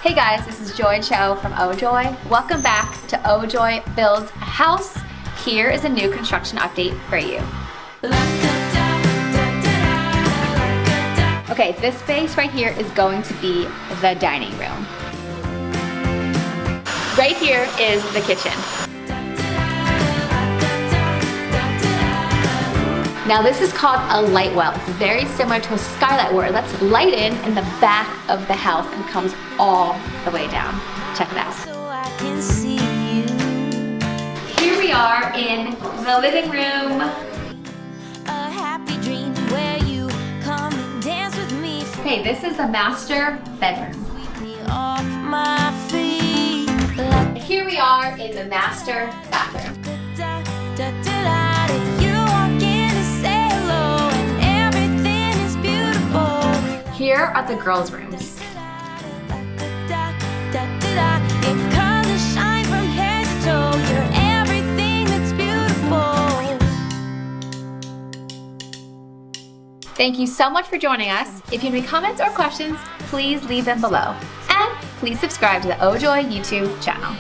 Hey guys, this is Joy Cho from OJoy. Welcome back to OJoy Builds a House. Here is a new construction update for you. Okay, this space right here is going to be the dining room. Right here is the kitchen. Now this is called a light well. It's very similar to a skylight where it lets light in the back of the house and comes all the way down. Check it out. So I can see you. Here we are in the living room. A happy dream where you come and dance with me. Okay, this is the master bedroom. Sweep me off my feet. Here we are in the master bathroom. You walk in to say hello and everything is beautiful. Here are the girls' rooms. Your colors shine from head to toe. You're everything that's beautiful. Thank you so much for joining us. If you have any comments or questions, please leave them below. And please subscribe to the OJoy YouTube channel.